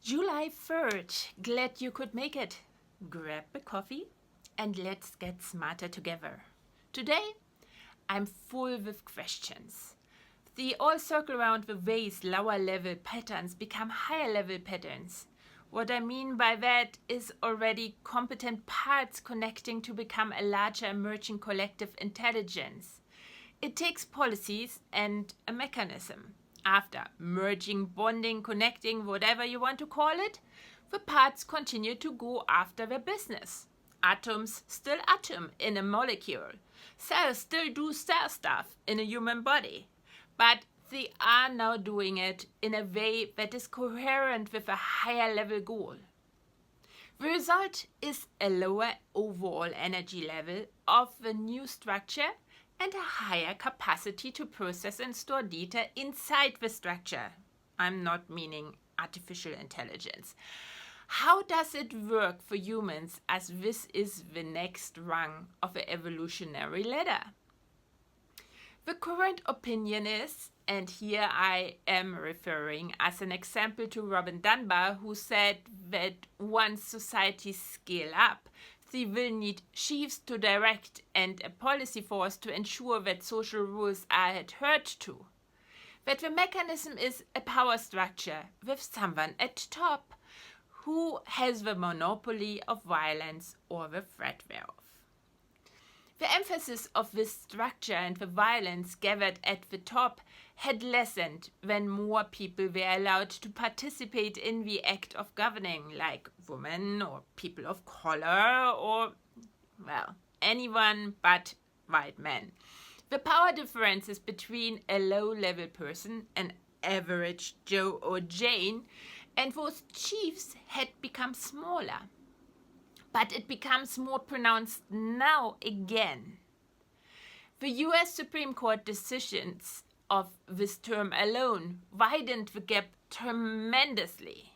July 3rd, glad you could make it. Grab a coffee and let's get smarter together. Today, I'm full with questions. They all circle around the ways lower level patterns become higher level patterns. What I mean by that is already competent parts connecting to become a larger emerging collective intelligence. It takes policies and a mechanism. After merging, bonding, connecting, whatever you want to call it, the parts continue to go after their business. Atoms still atom in a molecule. Cells still do cell stuff in a human body. But they are now doing it in a way that is coherent with a higher level goal. The result is a lower overall energy level of the new structure and a higher capacity to process and store data inside the structure. I'm not meaning artificial intelligence. How does it work for humans, as this is the next rung of the evolutionary ladder? The current opinion is, and here I am referring as an example to Robin Dunbar, who said that once societies scale up, they will need chiefs to direct and a policy force to ensure that social rules are adhered to. That the mechanism is a power structure with someone at top who has the monopoly of violence or the threat thereof. The emphasis of this structure and the violence gathered at the top had lessened when more people were allowed to participate in the act of governing, like women or people of color or, well, anyone but white men. The power differences between a low-level person, an average Joe or Jane, and those chiefs had become smaller. But it becomes more pronounced now again. The US Supreme Court decisions of this term alone widened the gap tremendously.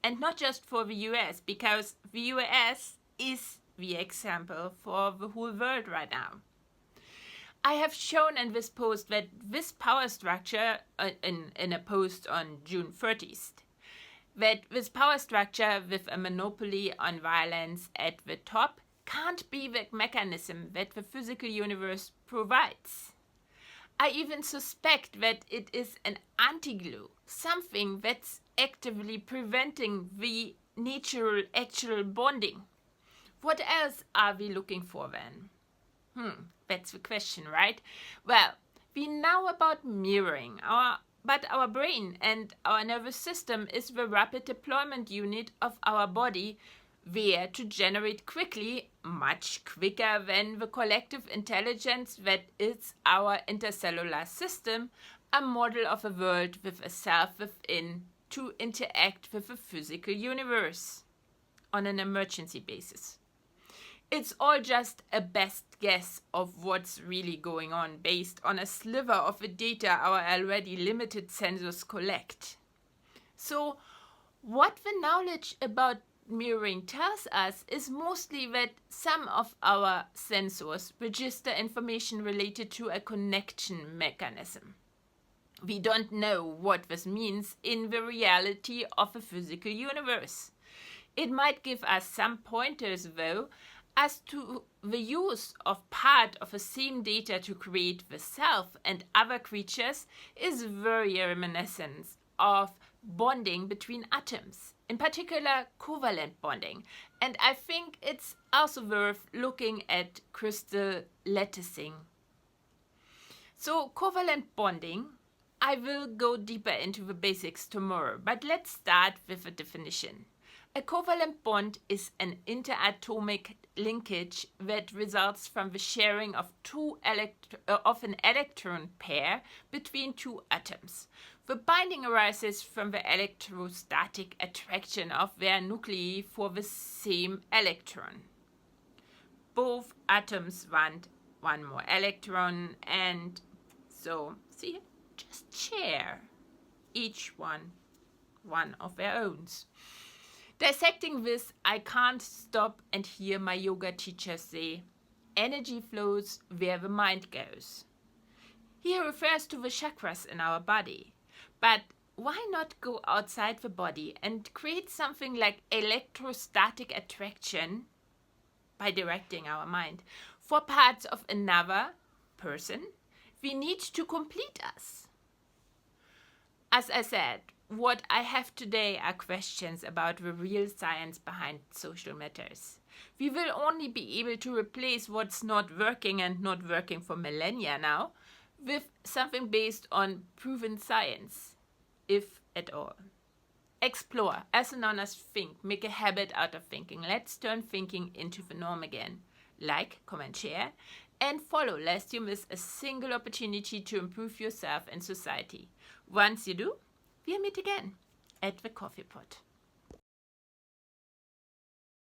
And not just for the US, because the US is the example for the whole world right now. I have shown in this post that this power structure, in a post on June 30th, that this power structure with a monopoly on violence at the top can't be the mechanism that the physical universe provides. I even suspect that it is an anti-glue, something that's actively preventing the natural actual bonding. What else are we looking for then? That's the question, right? Well, we know about mirroring, but our brain and our nervous system is the rapid deployment unit of our body, there to generate quickly, much quicker than the collective intelligence that is our intercellular system, a model of a world with a self within to interact with the physical universe on an emergency basis. It's all just a best guess of what's really going on based on a sliver of the data our already limited sensors collect. So, what the knowledge about mirroring tells us is mostly that some of our sensors register information related to a connection mechanism. We don't know what this means in the reality of a physical universe. It might give us some pointers, though, as to the use of part of the same data to create the self and other creatures is very reminiscent of bonding between atoms, in particular covalent bonding. And I think it's also worth looking at crystal latticing. So covalent bonding, I will go deeper into the basics tomorrow, but let's start with a definition. A covalent bond is an interatomic linkage that results from the sharing of an electron pair between two atoms. The binding arises from the electrostatic attraction of their nuclei for the same electron. Both atoms want one more electron, and so, see, just share each one of their own. Dissecting this, I can't stop and hear my yoga teacher say, energy flows where the mind goes. He refers to the chakras in our body, but why not go outside the body and create something like electrostatic attraction by directing our mind for parts of another person we need to complete us? As I said, what I have today are questions about the real science behind social matters. We will only be able to replace what's not working and not working for millennia now with something based on proven science, if at all. Explore, also known as think, make a habit out of thinking. Let's turn thinking into the norm again. Like, comment, share, and follow lest you miss a single opportunity to improve yourself and society. Once you do, we'll meet again at the coffee pot.